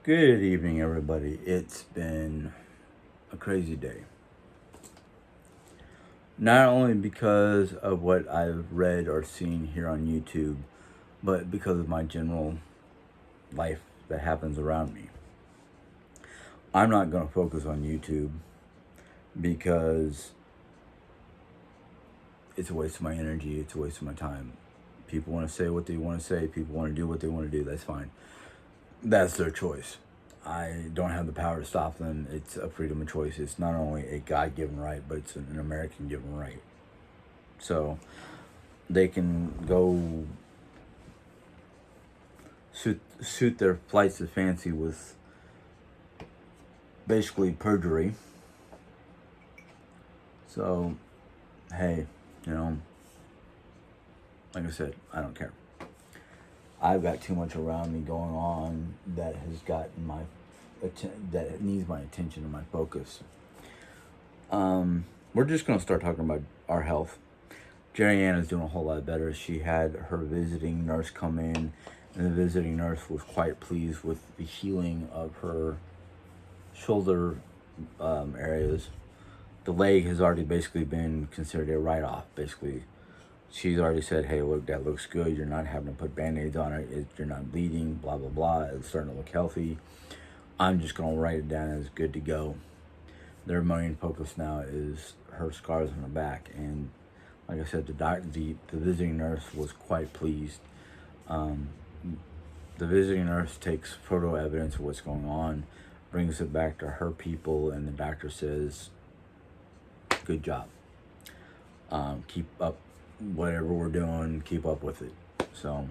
Good evening, everybody. It's been a crazy day. Not only because of what I've read or seen here on YouTube, but because of my general life that happens around me. I'm not going to focus on YouTube because it's a waste of my energy, it's a waste of my time. People want to say what they want to say, people want to do what they want to do, that's fine. That's their choice. I don't have the power to stop them. It's a freedom of choice. It's not only a God-given right, but it's an American-given right. So they can go suit their flights of fancy with basically perjury. So, hey, like I said, I don't care. I've got too much around me going on that has gotten that needs my attention and my focus. We're just going to start talking about our health. Jerry Ann is doing a whole lot better. She had her visiting nurse come in, and the visiting nurse was quite pleased with the healing of her shoulder areas. The leg has already basically been considered a write-off. Basically, she's already said, hey, look, that looks good. You're not having to put Band-Aids on it. You're not bleeding, blah, blah, blah. It's starting to look healthy. I'm just going to write it down as good to go. Their main focus now is her scars on her back. And like I said, the visiting nurse was quite pleased. The visiting nurse takes photo evidence of what's going on, brings it back to her people, and the doctor says, good job. Keep up whatever we're doing, keep up with it. So,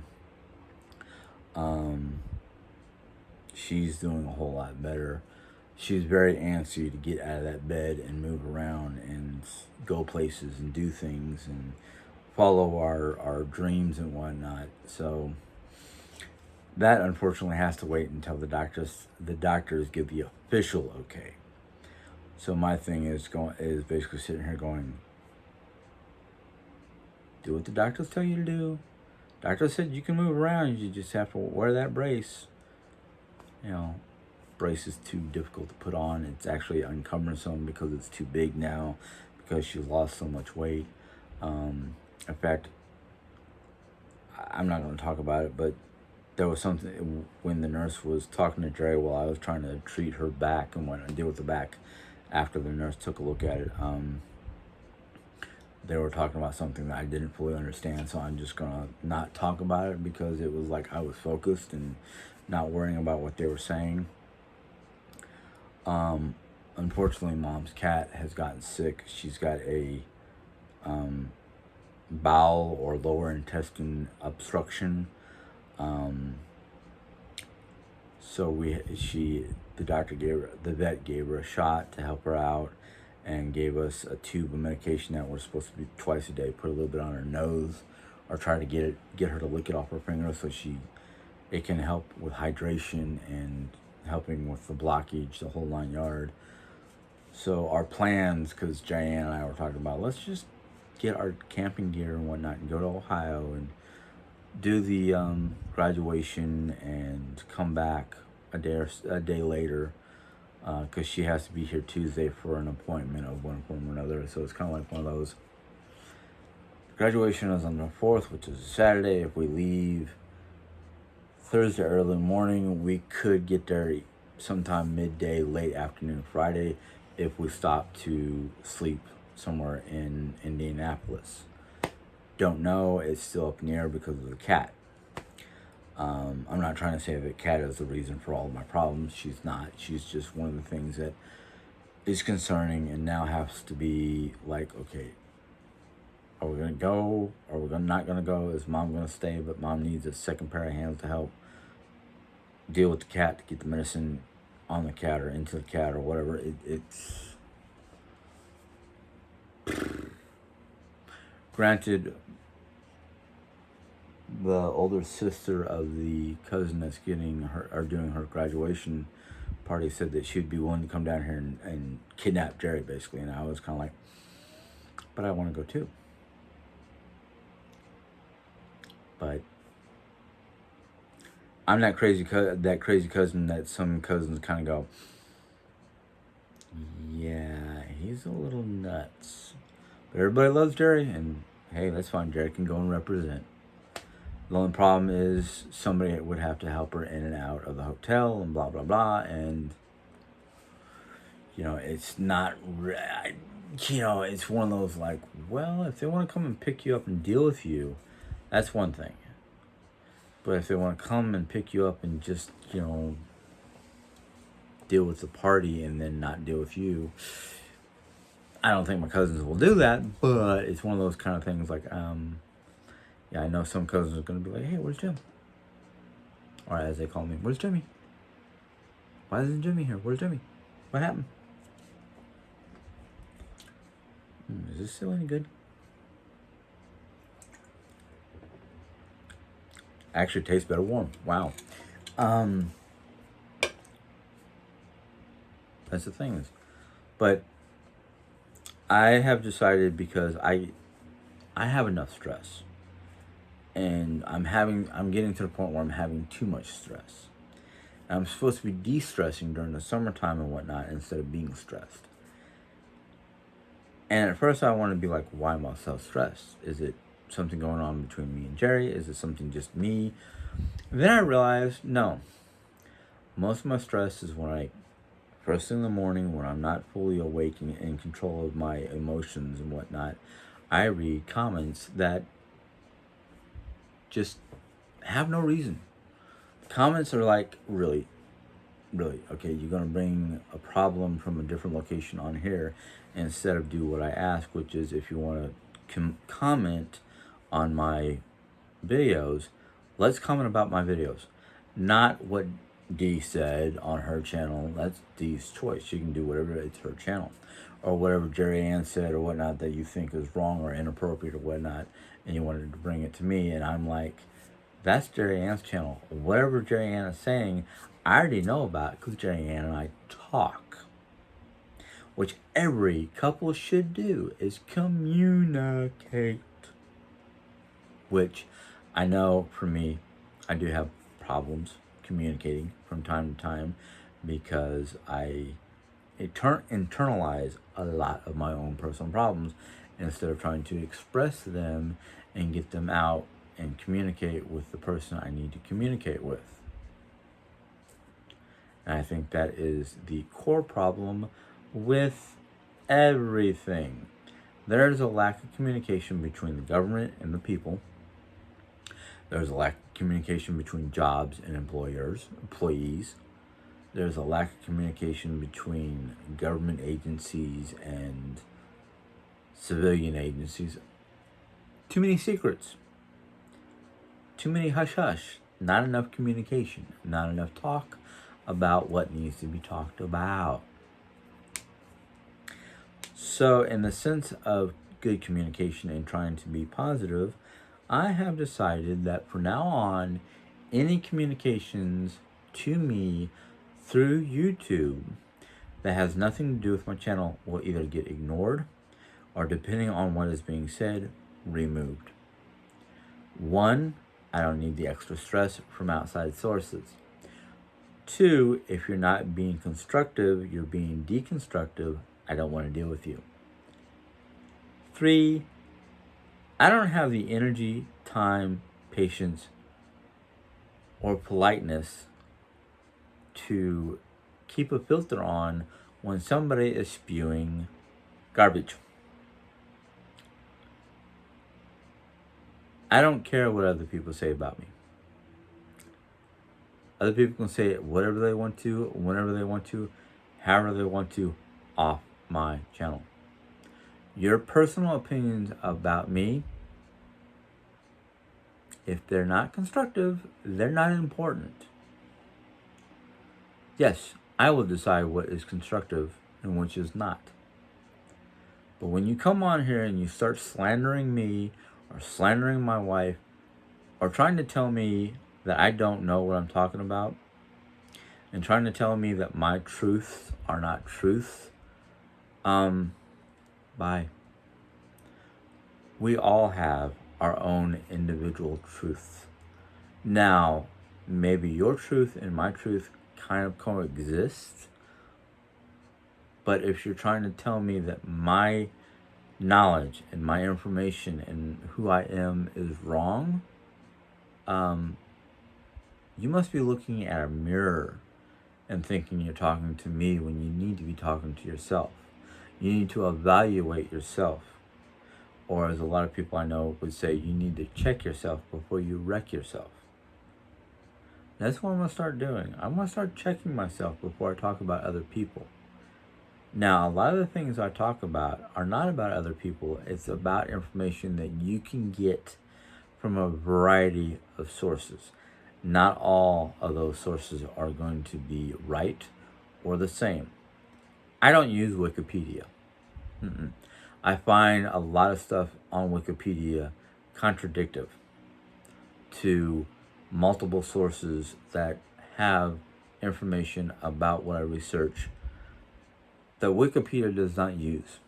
she's doing a whole lot better. She's very antsy to get out of that bed and move around and go places and do things and follow our dreams and whatnot. So that unfortunately has to wait until the doctors give the official okay. So my thing is basically sitting here going, do what the doctors tell you to do. Doctor said you can move around, you just have to wear that brace. Brace is too difficult to put on. It's actually uncumbersome because it's too big now, because she lost so much weight. In fact, I'm not going to talk about it, but there was something when the nurse was talking to Dre while I was trying to treat her back and went and deal with the back after the nurse took a look at it. They were talking about something that I didn't fully understand, so I'm just gonna not talk about it because it was like I was focused and not worrying about what they were saying. Unfortunately, Mom's cat has gotten sick. She's got a bowel or lower intestine obstruction. So the vet gave her a shot to help her out, and gave us a tube of medication that we're supposed to be twice a day. Put a little bit on her nose, or try to get her to lick it off her finger so it can help with hydration and helping with the blockage, the whole 9 yard. So our plans, because Diane and I were talking about, let's just get our camping gear and whatnot and go to Ohio and do the graduation and come back a day later, because she has to be here Tuesday for an appointment of one form or another. So it's kind of like one of those. Graduation is on the 4th, which is a Saturday. If we leave Thursday early morning, we could get there sometime midday, late afternoon Friday, if we stop to sleep somewhere in Indianapolis. Don't know. It's still up in the air because of the cat. I'm not trying to say that cat is the reason for all of my problems. She's not. She's just one of the things that is concerning and now has to be like, okay, are we going to go? Are we not going to go? Is Mom going to stay? But Mom needs a second pair of hands to help deal with the cat, to get the medicine on the cat or into the cat or whatever. It's granted, the older sister of the cousin that's doing her graduation party said that she'd be willing to come down here and kidnap Jerry, basically. And I was kind of like, but I want to go too. But I'm that crazy cousin that some cousins kind of go, yeah, he's a little nuts. But everybody loves Jerry, and hey, that's fine. Jerry can go and represent. The only problem is somebody would have to help her in and out of the hotel and blah blah blah, and it's not. It's one of those like, well, if they want to come and pick you up and deal with you, that's one thing. But if they want to come and pick you up and just deal with the party and then not deal with you, I don't think my cousins will do that. But it's one of those kind of things like, yeah, I know some cousins are going to be like, hey, where's Jim? Or as they call me, where's Jimmy? Why isn't Jimmy here? Where's Jimmy? What happened? Is this still any good? Actually tastes better warm. Wow. That's the thing is. But I have decided, because I have enough stress. And I'm getting to the point where I'm having too much stress. And I'm supposed to be de-stressing during the summertime and whatnot instead of being stressed. And at first I want to be like, why am I so stressed? Is it something going on between me and Jerry? Is it something just me? And then I realized, no. Most of my stress is when first thing in the morning, when I'm not fully awake and in control of my emotions and whatnot, I read comments that just have no reason. Comments are like, really, okay, you're going to bring a problem from a different location on here instead of do what I ask, which is if you want to comment on my videos, let's comment about my videos, not what Dee said on her channel. That's Dee's choice. She can do whatever, it's her channel. Or whatever Jerry Ann said or whatnot that you think is wrong or inappropriate or whatnot, and you wanted to bring it to me, and I'm like, that's Jerry Ann's channel. Whatever Jerry Ann is saying, I already know about it because Jerry Ann and I talk. Which every couple should do, is communicate. Which I know for me, I do have problems communicating from time to time because I internalize a lot of my own personal problems instead of trying to express them and get them out and communicate with the person I need to communicate with. And I think that is the core problem with everything. There's a lack of communication between the government and the people. There's a lack of communication between jobs and employees. There's a lack of communication between government agencies and civilian agencies. Too many secrets. Too many hush-hush. Not enough communication. Not enough talk about what needs to be talked about. So in the sense of good communication and trying to be positive, I have decided that from now on, any communications to me through YouTube that has nothing to do with my channel will either get ignored or, depending on what is being said, removed. One, I don't need the extra stress from outside sources. Two, if you're not being constructive, you're being deconstructive, I don't want to deal with you. Three, I don't have the energy, time, patience, or politeness to keep a filter on when somebody is spewing garbage. I don't care what other people say about me. Other people can say whatever they want to, whenever they want to, however they want to, off my channel. Your personal opinions about me, if they're not constructive, they're not important. Yes, I will decide what is constructive and which is not. But when you come on here and you start slandering me or slandering my wife or trying to tell me that I don't know what I'm talking about and trying to tell me that my truths are not truths, bye. We all have our own individual truths. Now, maybe your truth and my truth kind of coexist. But if you're trying to tell me that my knowledge and my information and who I am is wrong, you must be looking at a mirror and thinking you're talking to me when you need to be talking to yourself. You need to evaluate yourself. Or as a lot of people I know would say, you need to check yourself before you wreck yourself. That's what I'm going to start doing. I'm going to start checking myself before I talk about other people. Now, a lot of the things I talk about are not about other people. It's about information that you can get from a variety of sources. Not all of those sources are going to be right or the same. I don't use Wikipedia. I find a lot of stuff on Wikipedia contradictory to multiple sources that have information about what I research that Wikipedia does not use.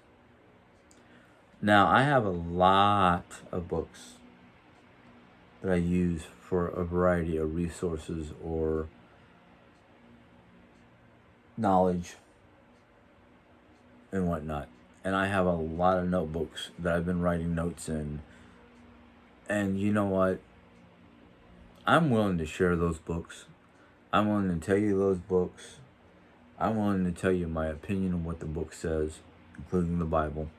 Now, I have a lot of books that I use for a variety of resources or knowledge and whatnot. And I have a lot of notebooks that I've been writing notes in. And you know what? I'm willing to share those books. I'm willing to tell you those books. I'm willing to tell you my opinion of what the book says, including the Bible.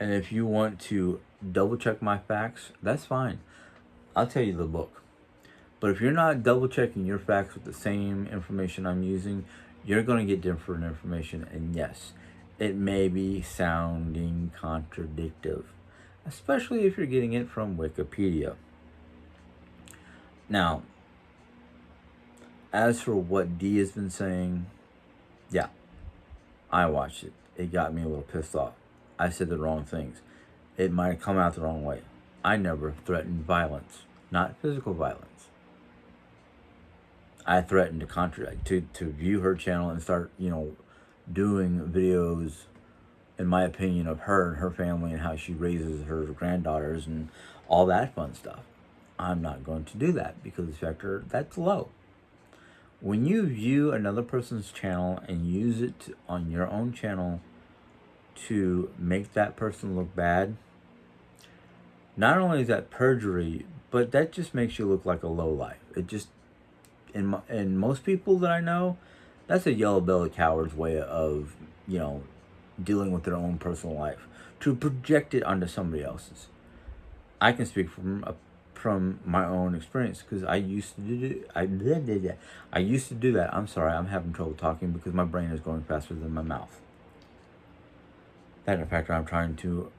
And if you want to double check my facts, that's fine. I'll tell you the book. But if you're not double checking your facts with the same information I'm using, you're going to get different information. And yes, it may be sounding contradictory, especially if you're getting it from Wikipedia. Now, as for what Dee has been saying, yeah, I watched it. It got me a little pissed off. I said the wrong things. It might have come out the wrong way. I never threatened violence, not physical violence. I threatened to view her channel and start, doing videos, in my opinion, of her and her family and how she raises her granddaughters and all that fun stuff. I'm not going to do that because the factor that's low. When you view another person's channel and use it on your own channel to make that person look bad, not only is that perjury, but that just makes you look like a lowlife. It just, in most people that I know, that's a yellow-bellied coward's way of, dealing with their own personal life, to project it onto somebody else's. I can speak from my own experience because I used to do that. I'm sorry, I'm having trouble talking because my brain is going faster than my mouth. That in fact, I'm trying to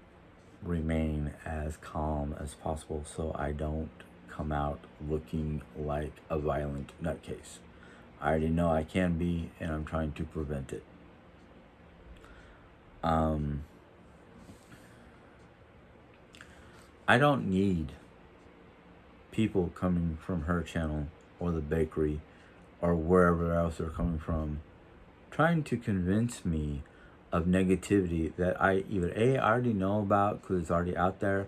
remain as calm as possible so I don't come out looking like a violent nutcase. I already know I can be, and I'm trying to prevent it. I don't need people coming from her channel or the bakery or wherever else they're coming from trying to convince me of negativity that I either A, I already know about because it's already out there,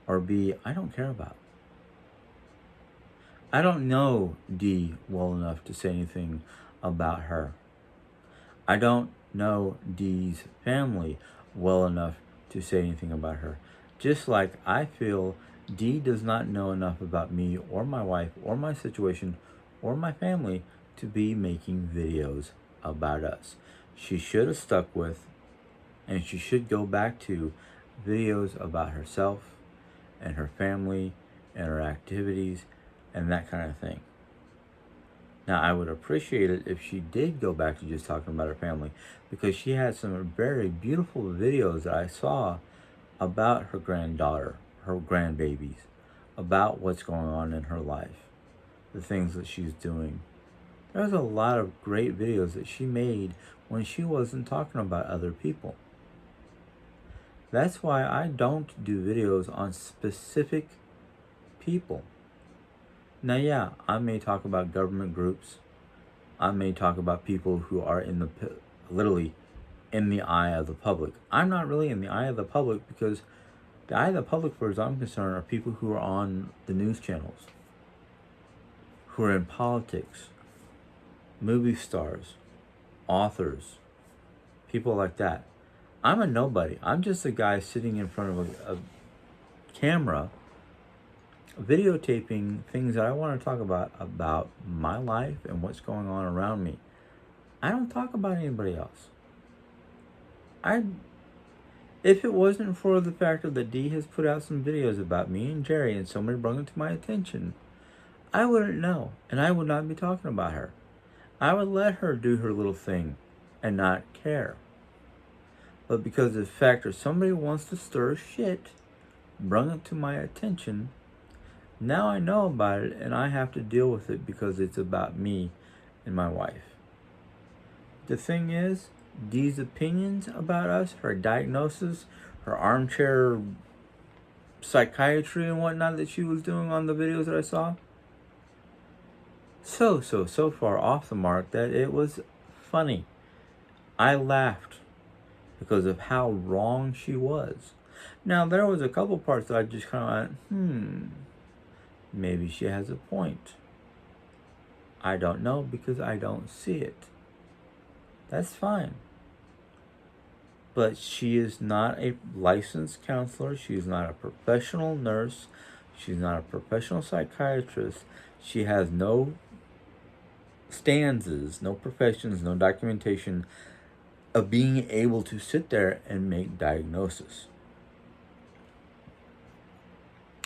or B, I don't care about. I don't know Dee well enough to say anything about her. I don't know Dee's family well enough to say anything about her. Just like I feel Dee does not know enough about me or my wife or my situation or my family to be making videos about us. She should have stuck with, and she should go back to, videos about herself and her family and her activities and that kind of thing. Now, I would appreciate it if she did go back to just talking about her family, because she had some very beautiful videos that I saw about her granddaughter, her grandbabies, about what's going on in her life, the things that she's doing. There's a lot of great videos that she made when she wasn't talking about other people. That's why I don't do videos on specific people. Now, yeah, I may talk about government groups. I may talk about people who are literally in the eye of the public. I'm not really in the eye of the public because the eye of the public, as far as I'm concerned, are people who are on the news channels. who are in politics, movie stars, authors, people like that. I'm a nobody. I'm just a guy sitting in front of a camera videotaping things that I want to talk about my life and what's going on around me. I don't talk about anybody else. If it wasn't for the fact that Dee has put out some videos about me and Jerry and somebody brought it to my attention, I wouldn't know, and I would not be talking about her. I would let her do her little thing and not care. But because of the fact that somebody wants to stir shit, bring it to my attention, now I know about it and I have to deal with it because it's about me and my wife. The thing is, Dee's opinions about us, her diagnosis, her armchair psychiatry and whatnot that she was doing on the videos that I saw, so far off the mark that it was funny. I laughed because of how wrong she was. Now, there was a couple parts that I just kind of went, maybe she has a point. I don't know because I don't see it. That's fine. But she is not a licensed counselor. She is not a professional nurse. She's not a professional psychiatrist. She has no stanzas, no professions, no documentation of being able to sit there and make diagnosis.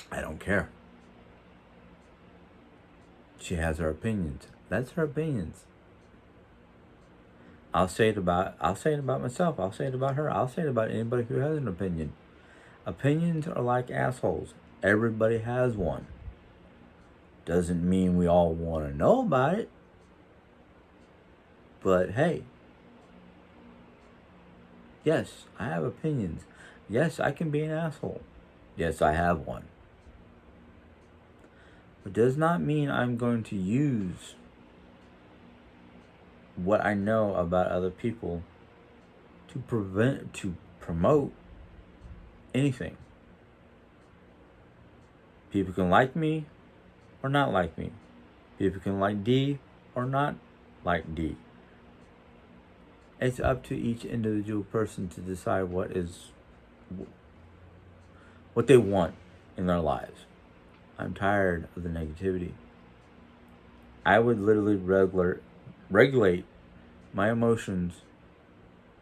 I don't care. She has her opinions. That's her opinions. I'll say it about myself. I'll say it about her. I'll say it about anybody who has an opinion. Opinions are like assholes. Everybody has one. Doesn't mean we all want to know about it. But hey, yes, I have opinions. Yes, I can be an asshole. Yes, I have one. It does not mean I'm going to use what I know about other people to promote anything. People can like me or not like me. People can like D or not like D. It's up to each individual person to decide what they want in their lives. I'm tired of the negativity. I would literally regulate my emotions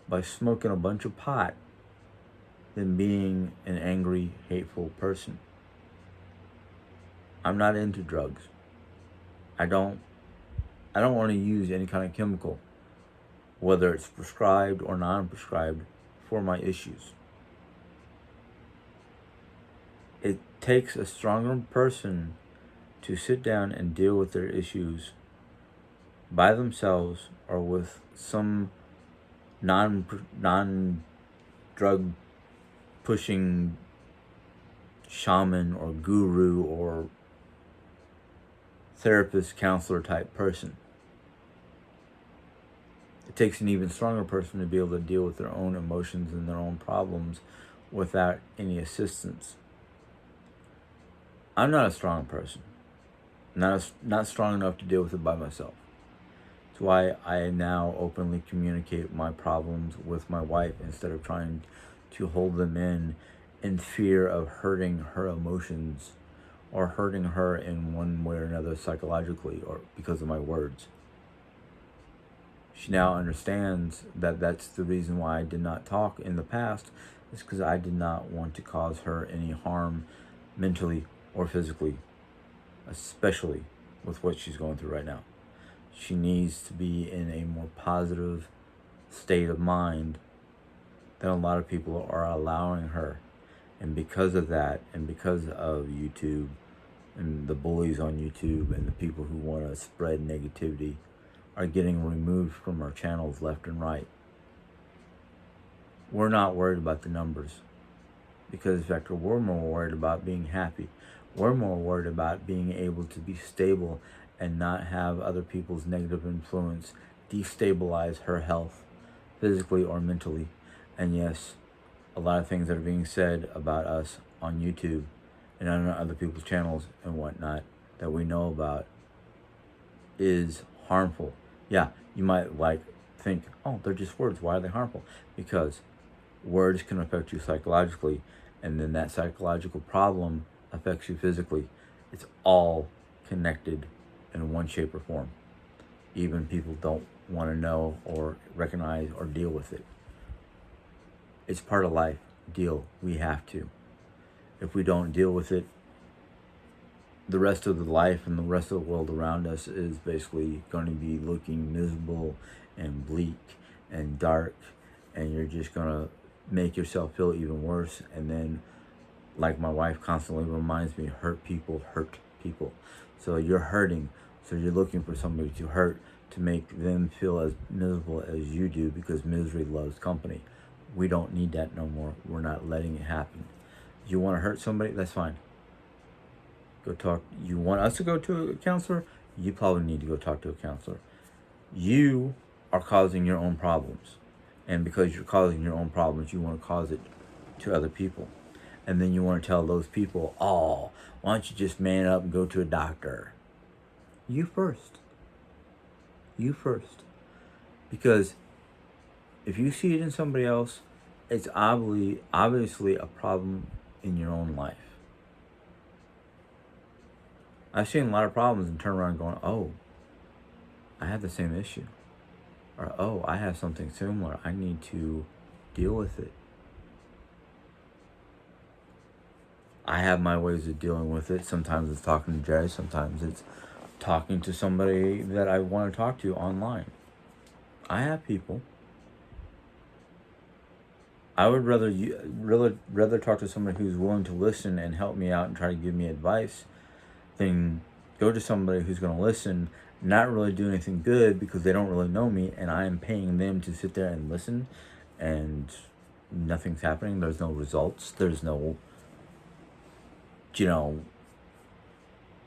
by smoking a bunch of pot than being an angry, hateful person. I'm not into drugs. I don't want to use any kind of chemical, whether it's prescribed or non-prescribed, for my issues. It takes a stronger person to sit down and deal with their issues by themselves or with some non-drug pushing shaman or guru or therapist, counselor type person. It takes an even stronger person to be able to deal with their own emotions and their own problems without any assistance. I'm not a strong person. Not strong enough to deal with it by myself. That's why I now openly communicate my problems with my wife instead of trying to hold them in fear of hurting her emotions or hurting her in one way or another psychologically or because of my words. She now understands that that's the reason why I did not talk in the past, is because I did not want to cause her any harm mentally or physically, especially with what she's going through right now. She needs to be in a more positive state of mind than a lot of people are allowing her. And because of that, and because of YouTube and the bullies on YouTube and the people who want to spread negativity are getting removed from our channels left and right. We're not worried about the numbers because, in fact, we're more worried about being happy. We're more worried about being able to be stable and not have other people's negative influence destabilize her health, physically or mentally. And yes, a lot of things that are being said about us on YouTube and on other people's channels and whatnot that we know about is harmful. Yeah, you might think, oh, they're just words. Why are they harmful? Because words can affect you psychologically, and then that psychological problem affects you physically. It's all connected in one shape or form. Even people don't want to know or recognize or deal with it. It's part of life. We have to. If we don't deal with it, the rest of the life and the rest of the world around us is basically going to be looking miserable and bleak and dark, and you're just going to make yourself feel even worse. And then, like my wife constantly reminds me, hurt people hurt people. So you're hurting, so you're looking for somebody to hurt to make them feel as miserable as you do, because misery loves company. We don't need that no more. We're not letting it happen. You want to hurt somebody? That's fine. Go talk. You want us to go to a counselor? You probably need to go talk to a counselor. You are causing your own problems. And because you're causing your own problems, you want to cause it to other people. And then you want to tell those people, oh, why don't you just man up and go to a doctor? You first. You first. Because if you see it in somebody else, it's obviously a problem in your own life. I've seen a lot of problems and turn around going, oh, I have the same issue. Or, oh, I have something similar. I need to deal with it. I have my ways of dealing with it. Sometimes it's talking to Jerry. Sometimes it's talking to somebody that I want to talk to online. I have people. I would rather talk to somebody who's willing to listen and help me out and try to give me advice than go to somebody who's going to listen, not really do anything good because they don't really know me, and I am paying them to sit there and listen, and nothing's happening. There's no results. There's no,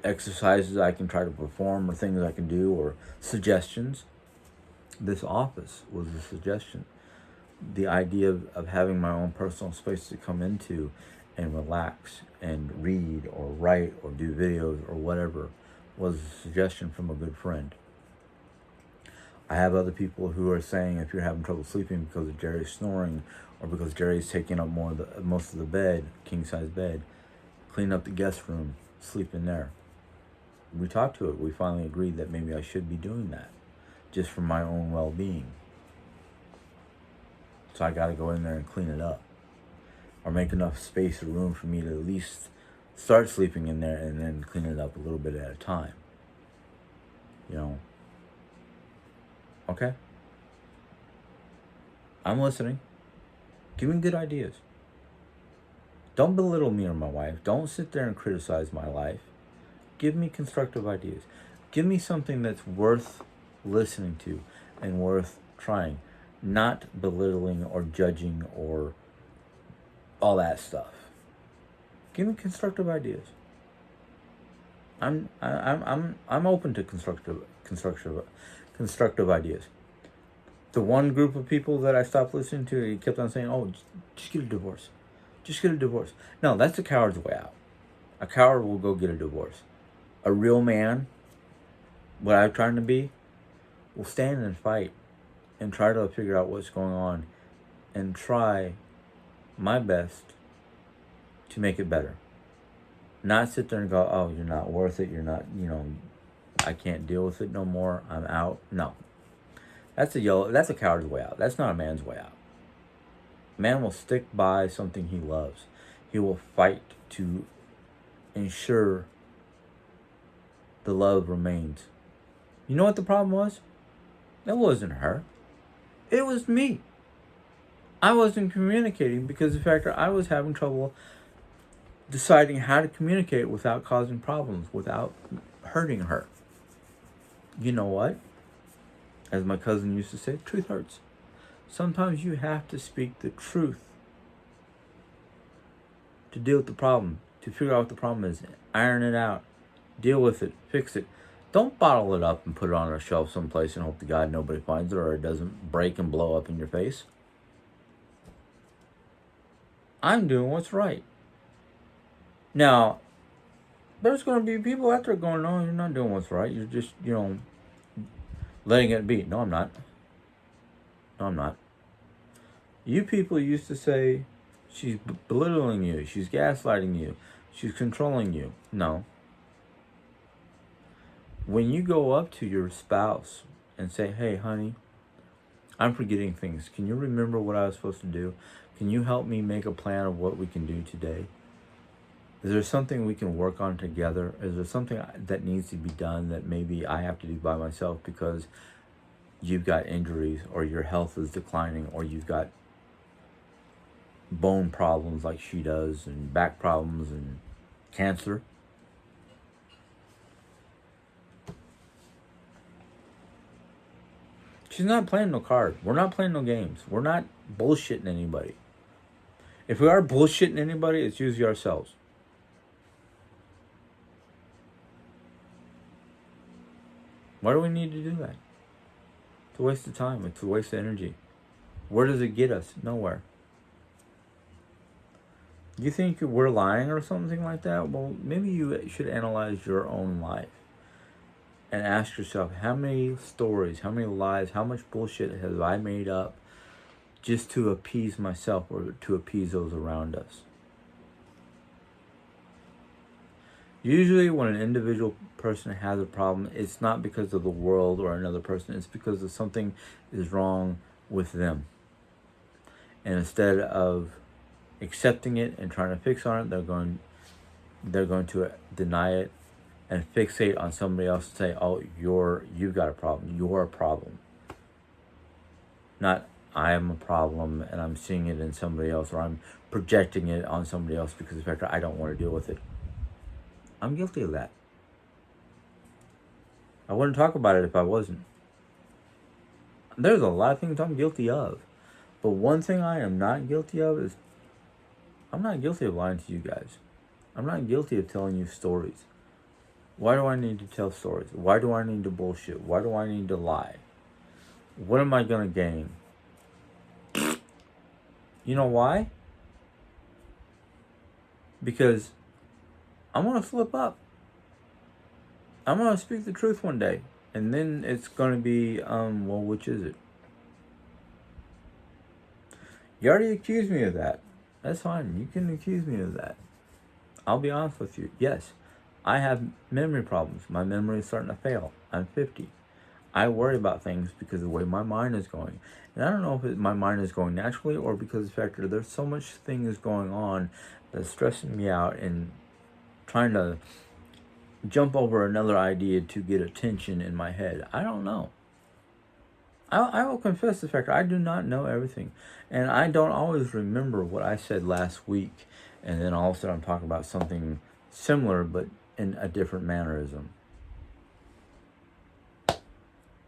exercises I can try to perform or things I can do or suggestions. This office was a suggestion. The idea of having my own personal space to come into and relax and read or write or do videos or whatever was a suggestion from a good friend. I have other people who are saying, if you're having trouble sleeping because of Jerry's snoring or because Jerry's taking up most of the bed, king size bed, clean up the guest room, sleep in there. We talked to it. We finally agreed that maybe I should be doing that just for my own well-being. So I got to go in there and clean it up, or make enough space or room for me to at least start sleeping in there and then clean it up a little bit at a time. Okay? I'm listening. Give me good ideas. Don't belittle me or my wife. Don't sit there and criticize my life. Give me constructive ideas. Give me something that's worth listening to and worth trying. Not belittling or judging or all that stuff. Give me constructive ideas. I'm open to constructive ideas. The one group of people that I stopped listening to, he kept on saying, "Oh, just get a divorce. Just get a divorce." No, that's a coward's way out. A coward will go get a divorce. A real man, what I'm trying to be, will stand and fight and try to figure out what's going on and try my best to make it better. Not sit there and go, oh, you're not worth it. You're not, I can't deal with it no more. I'm out. No. That's a coward's way out. That's not a man's way out. A man will stick by something he loves. He will fight to ensure the love remains. You know what the problem was? It wasn't her. It was me. I wasn't communicating because of the fact that I was having trouble deciding how to communicate without causing problems, without hurting her. You know what? As my cousin used to say, truth hurts. Sometimes you have to speak the truth to deal with the problem, to figure out what the problem is, iron it out, deal with it, fix it. Don't bottle it up and put it on a shelf someplace and hope to God nobody finds it or it doesn't break and blow up in your face. I'm doing what's right. Now, there's going to be people out there going, no, you're not doing what's right. You're just, letting it be. No, I'm not. No, I'm not. You people used to say she's belittling you, she's gaslighting you, she's controlling you. No. When you go up to your spouse and say, hey, honey, I'm forgetting things. Can you remember what I was supposed to do? Can you help me make a plan of what we can do today? Is there something we can work on together? Is there something that needs to be done that maybe I have to do by myself because you've got injuries or your health is declining or you've got bone problems like she does and back problems and cancer? She's not playing no card. We're not playing no games. We're not bullshitting anybody. If we are bullshitting anybody, it's usually ourselves. Why do we need to do that? It's a waste of time. It's a waste of energy. Where does it get us? Nowhere. You think we're lying or something like that? Well, maybe you should analyze your own life and ask yourself, how many stories, how many lies, how much bullshit have I made up just to appease myself or to appease those around us? Usually when an individual person has a problem, it's not because of the world or another person. It's because of something is wrong with them. And instead of accepting it and trying to fix on it, they're going to deny it and fixate on somebody else and say, oh, you've got a problem. You're a problem. Not, I am a problem and I'm seeing it in somebody else, or I'm projecting it on somebody else because of the fact that I don't want to deal with it. I'm guilty of that. I wouldn't talk about it if I wasn't. There's a lot of things I'm guilty of. But one thing I am not guilty of is I'm not guilty of lying to you guys. I'm not guilty of telling you stories. Why do I need to tell stories? Why do I need to bullshit? Why do I need to lie? What am I going to gain? You know why? Because I'm going to flip up. I'm going to speak the truth one day. And then it's going to be, well, which is it? You already accused me of that. That's fine. You can accuse me of that. I'll be honest with you. Yes, I have memory problems. My memory is starting to fail. I'm 50. I worry about things because of the way my mind is going. And I don't know if my mind is going naturally or because of the fact that there's so much things going on that's stressing me out and trying to jump over another idea to get attention in my head. I don't know. I will confess the fact that I do not know everything. And I don't always remember what I said last week. And then all of a sudden I'm talking about something similar but in a different mannerism.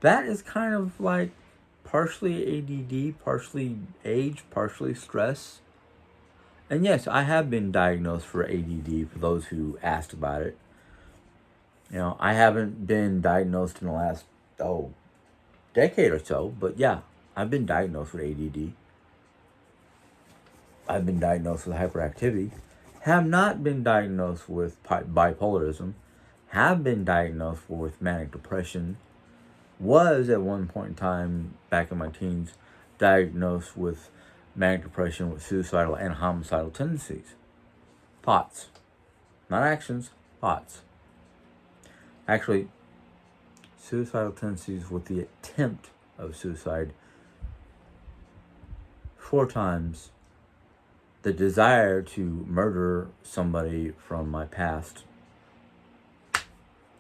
That is kind of like partially ADD, partially age, partially stress. And yes, I have been diagnosed for ADD for those who asked about it. You know, I haven't been diagnosed in the last, decade or so, but yeah, I've been diagnosed with ADD. I've been diagnosed with hyperactivity. Have not been diagnosed with bipolarism. Have been diagnosed with manic depression. Was at one point in time, back in my teens, diagnosed with manic depression with suicidal and homicidal tendencies. Thoughts. Not actions, thoughts. Actually, suicidal tendencies with the attempt of suicide 4 times. The desire to murder somebody from my past.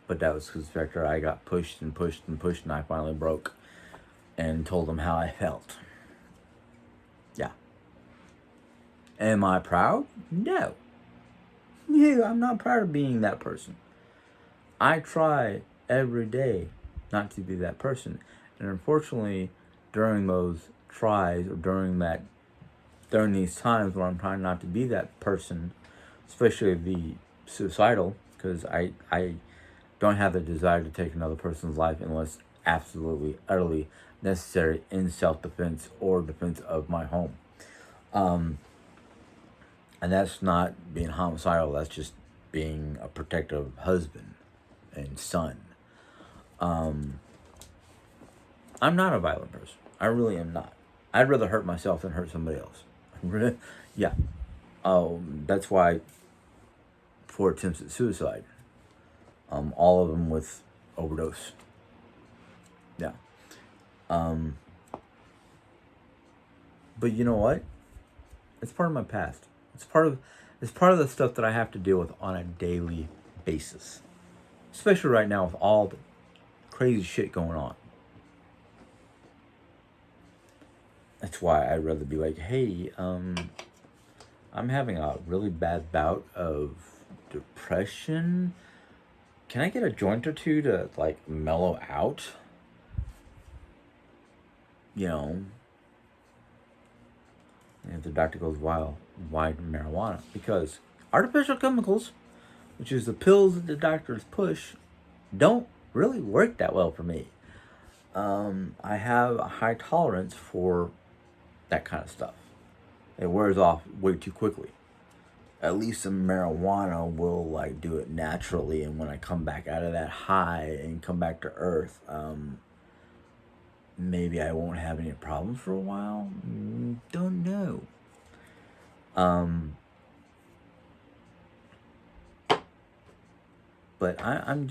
But that was because factor I got pushed and pushed and pushed and I finally broke and told them how I felt. Yeah. Am I proud? No. Yeah, I'm not proud of being that person. I try every day not to be that person. And unfortunately, during those tries or during these times where I'm trying not to be that person, especially the suicidal, because I don't have the desire to take another person's life unless absolutely, utterly necessary in self-defense or defense of my home. And that's not being homicidal, that's just being a protective husband and son. I'm not a violent person. I really am not. I'd rather hurt myself than hurt somebody else. Yeah. That's why 4 attempts at suicide. All of them with overdose. Yeah. But you know what? It's part of my past. It's part of the stuff that I have to deal with on a daily basis. Especially right now with all the crazy shit going on. That's why I'd rather be like, hey, I'm having a really bad bout of depression. Can I get a joint or two to like mellow out? You know, and if the doctor goes, why marijuana? Because artificial chemicals, which is the pills that the doctors push, don't really work that well for me. I have a high tolerance for that kind of stuff. It wears off way too quickly. At least some marijuana will like do it naturally, and when I come back out of that high and come back to earth, maybe I won't have any problems for a while. Don't know. But I'm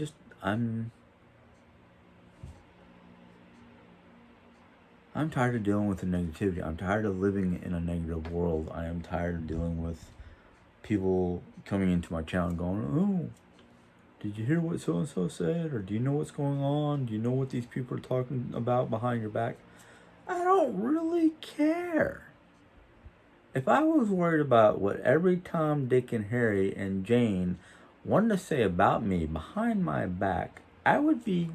tired of dealing with the negativity. I'm tired of living in a negative world. I am tired of dealing with people coming into my channel and going, oh, did you hear what so-and-so said? Or do you know what's going on? Do you know what these people are talking about behind your back? I don't really care. If I was worried about what every Tom, Dick, and Harry and Jane wanted to say about me behind my back, I would be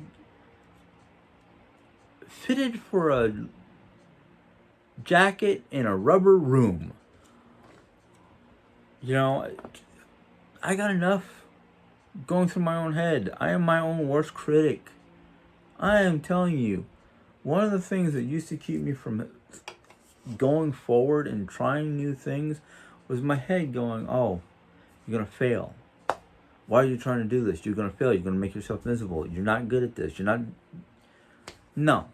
fitted for a jacket in a rubber room. You know, I got enough going through my own head. I am my own worst critic. I am telling you, one of the things that used to keep me from going forward and trying new things was my head going, oh, you're going to fail. Why are you trying to do this? You're going to fail. You're going to make yourself miserable. You're not good at this. You're not... No,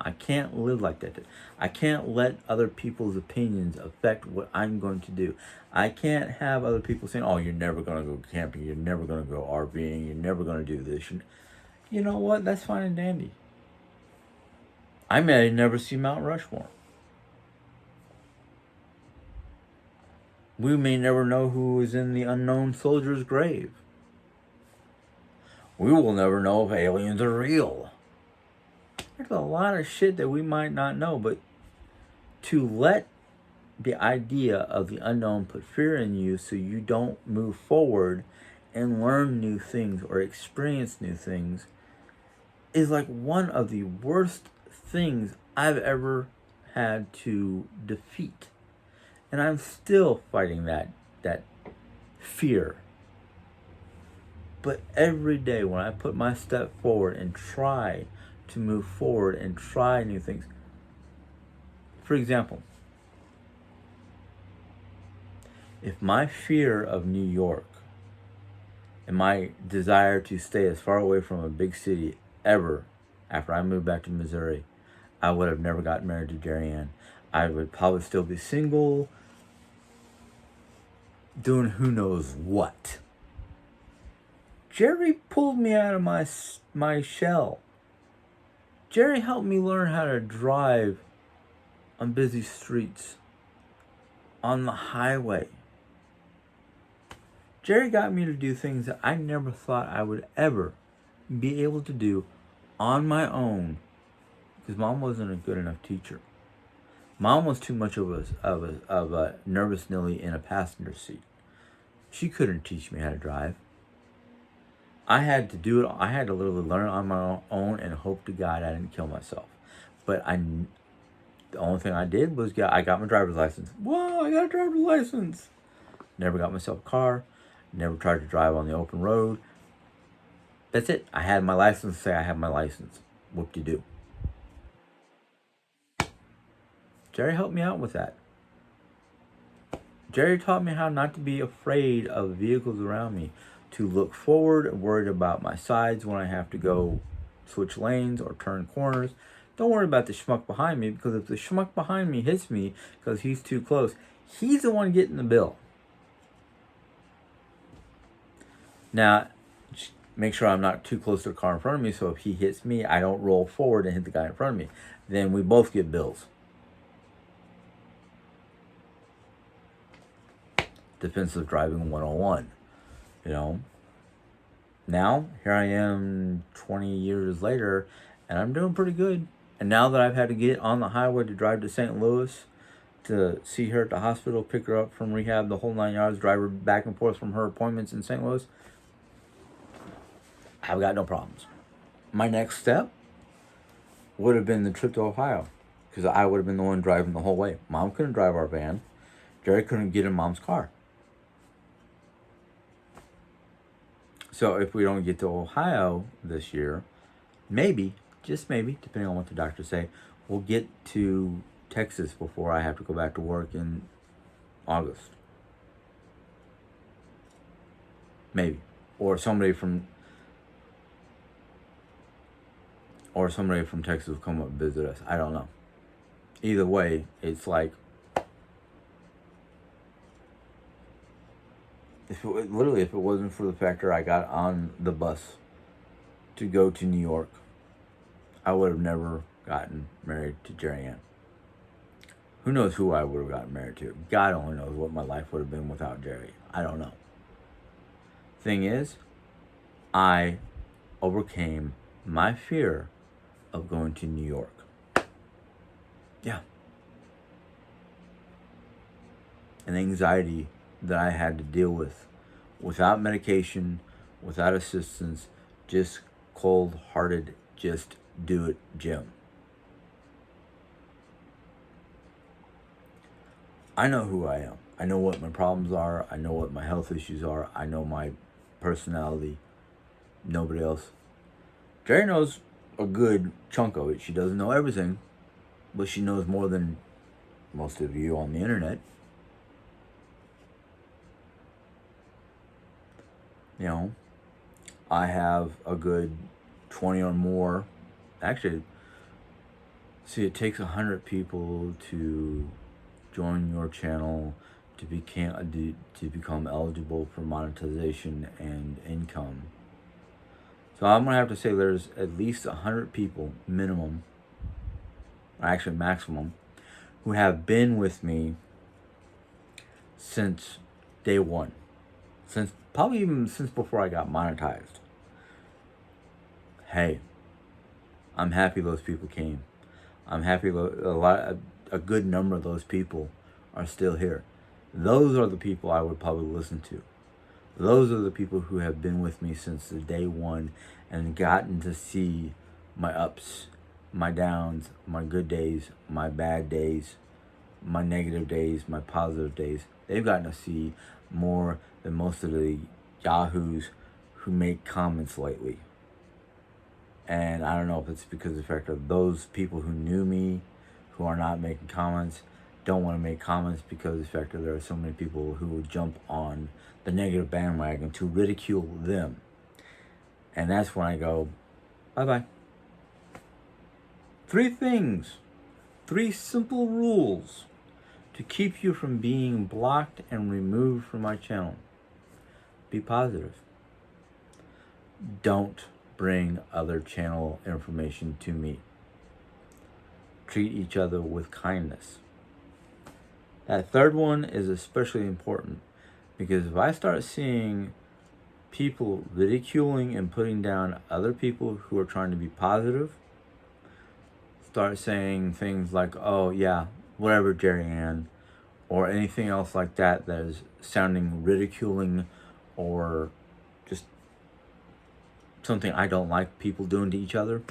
I can't live like that. I can't let other people's opinions affect what I'm going to do. I can't have other people saying, oh, you're never going to go camping. You're never going to go RVing. You're never going to do this. You know what? That's fine and dandy. I may never see Mount Rushmore. We may never know who is in the unknown soldier's grave. We will never know if aliens are real. There's a lot of shit that we might not know, but to let the idea of the unknown put fear in you so you don't move forward and learn new things or experience new things is like one of the worst things I've ever had to defeat. And I'm still fighting that fear. But every day when I put my step forward and try to move forward and try new things. For example, if my fear of New York and my desire to stay as far away from a big city ever after I moved back to Missouri, I would have never gotten married to Jerry Ann. I would probably still be single, doing who knows what. Jerry pulled me out of my shell. Jerry helped me learn how to drive on busy streets, on the highway. Jerry got me to do things that I never thought I would ever be able to do on my own, because Mom wasn't a good enough teacher. Mom was too much of a nervous Nelly in a passenger seat. She couldn't teach me how to drive. I had to do it. I had to literally learn on my own and hope to God I didn't kill myself. But the only thing I did was I got my driver's license. Whoa, I got a driver's license. Never got myself a car. Never tried to drive on the open road. That's it. I had my license. Say I have my license. Whoop-de-doo. Jerry helped me out with that. Jerry taught me how not to be afraid of vehicles around me, to look forward, worried about my sides when I have to go switch lanes or turn corners. Don't worry about the schmuck behind me, because if the schmuck behind me hits me because he's too close, he's the one getting the bill. Now, make sure I'm not too close to the car in front of me, so if he hits me, I don't roll forward and hit the guy in front of me. Then we both get bills. Defensive driving 101. You know? Now, here I am 20 years later, and I'm doing pretty good. And now that I've had to get on the highway to drive to St. Louis to see her at the hospital, pick her up from rehab, the whole 9 yards, drive her back and forth from her appointments in St. Louis, I've got no problems. My next step would have been the trip to Ohio, because I would have been the one driving the whole way. Mom couldn't drive our van. Jerry couldn't get in Mom's car. So if we don't get to Ohio this year, maybe, just maybe, depending on what the doctors say, we'll get to Texas before I have to go back to work in August. Maybe. Or somebody from Texas will come up and visit us. I don't know. Either way, it's like, if it wasn't for the factor I got on the bus to go to New York, I would have never gotten married to Jerry Ann. Who knows who I would have gotten married to? God only knows what my life would have been without Jerry. I don't know. Thing is, I overcame my fear of going to New York. Yeah. An anxiety that I had to deal with without medication, without assistance, just cold-hearted, just do it, Jim. I know who I am. I know what my problems are. I know what my health issues are. I know my personality. Nobody else. Jerry knows a good chunk of it. She doesn't know everything, but she knows more than most of you on the internet. You know, I have a good 20 or more. Actually, see, it takes 100 people to join your channel to become eligible for monetization and income. So I'm going to have to say there's at least 100 people minimum, or actually maximum, who have been with me since day one. Probably even since before I got monetized. Hey, I'm happy those people came. I'm happy a good number of those people are still here. Those are the people I would probably listen to. Those are the people who have been with me since the day one and gotten to see my ups, my downs, my good days, my bad days, my negative days, my positive days. They've gotten to see more than most of the yahoos who make comments lately. And I don't know if it's because of the fact of those people who knew me, who are not making comments, don't want to make comments because of the fact that there are so many people who will jump on the negative bandwagon to ridicule them. And that's when I go, bye-bye. 3 things, 3 simple rules to keep you from being blocked and removed from my channel. Be positive. Don't bring other channel information to me. Treat each other with kindness. That third one is especially important, because if I start seeing people ridiculing and putting down other people who are trying to be positive, start saying things like, oh yeah, whatever, Jerry Ann, or anything else like that that is sounding ridiculing or just something I don't like people doing to each other,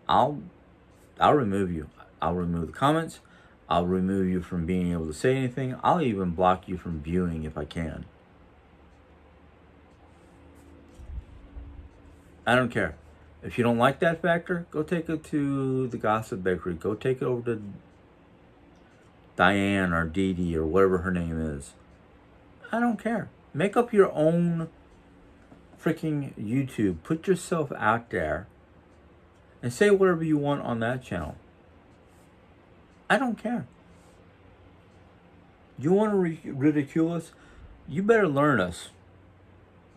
I'll remove you. I'll remove the comments. I'll remove you from being able to say anything. I'll even block you from viewing if I can. I don't care. If you don't like that factor, go take it to the Gossip Bakery. Go take it over to Diane or Dee Dee or whatever her name is. I don't care. Make up your own freaking YouTube. Put yourself out there and say whatever you want on that channel. I don't care. You want to ridicule us? You better learn us.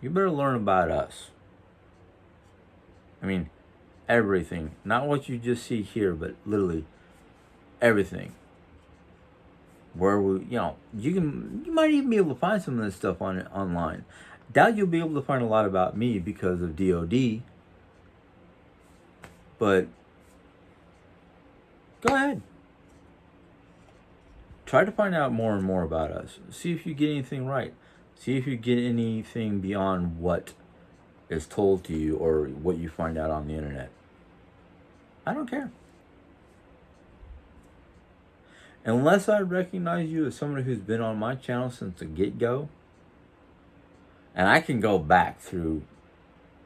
You better learn about us. I mean, everything. Not what you just see here, but literally everything. Where we, you might even be able to find some of this stuff online. Doubt you'll be able to find a lot about me because of DOD. But go ahead. Try to find out more and more about us. See if you get anything right. See if you get anything beyond what is told to you or what you find out on the internet. I don't care. Unless I recognize you as somebody who's been on my channel since the get-go, and I can go back through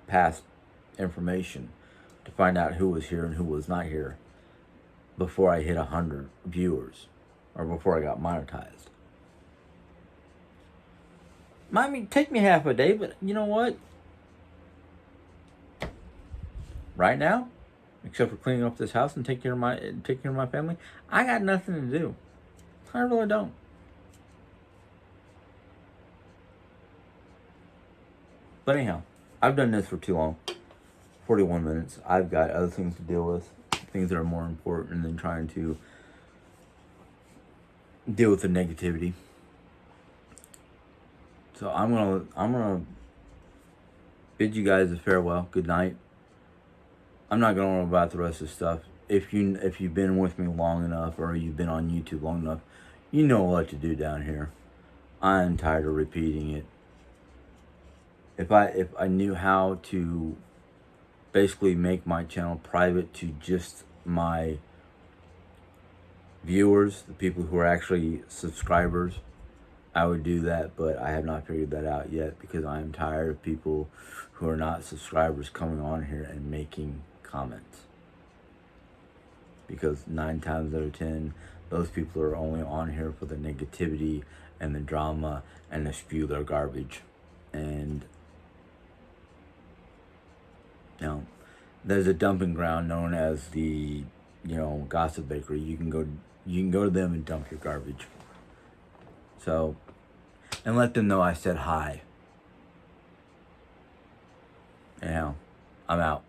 past information to find out who was here and who was not here before I hit 100 viewers or before I got monetized. Might me take me half a day, but you know what? Right now, except for cleaning up this house and taking care of my family, I got nothing to do. I really don't. But anyhow, I've done this for too long. 41 minutes. I've got other things to deal with, things that are more important than trying to deal with the negativity. So I'm gonna bid you guys a farewell. Good night. I'm not going to worry about the rest of the stuff. If you've been with me long enough or you've been on YouTube long enough, you know what to do down here. I'm tired of repeating it. If I knew how to basically make my channel private to just my viewers, the people who are actually subscribers, I would do that, but I have not figured that out yet because I am tired of people who are not subscribers coming on here and making comments. Because 9 times out of 10, those people are only on here for the negativity and the drama and to spew their garbage. And there's a dumping ground known as the Gossip Bakery. You can go to them and dump your garbage. So, and let them know I said hi. Anyhow, I'm out.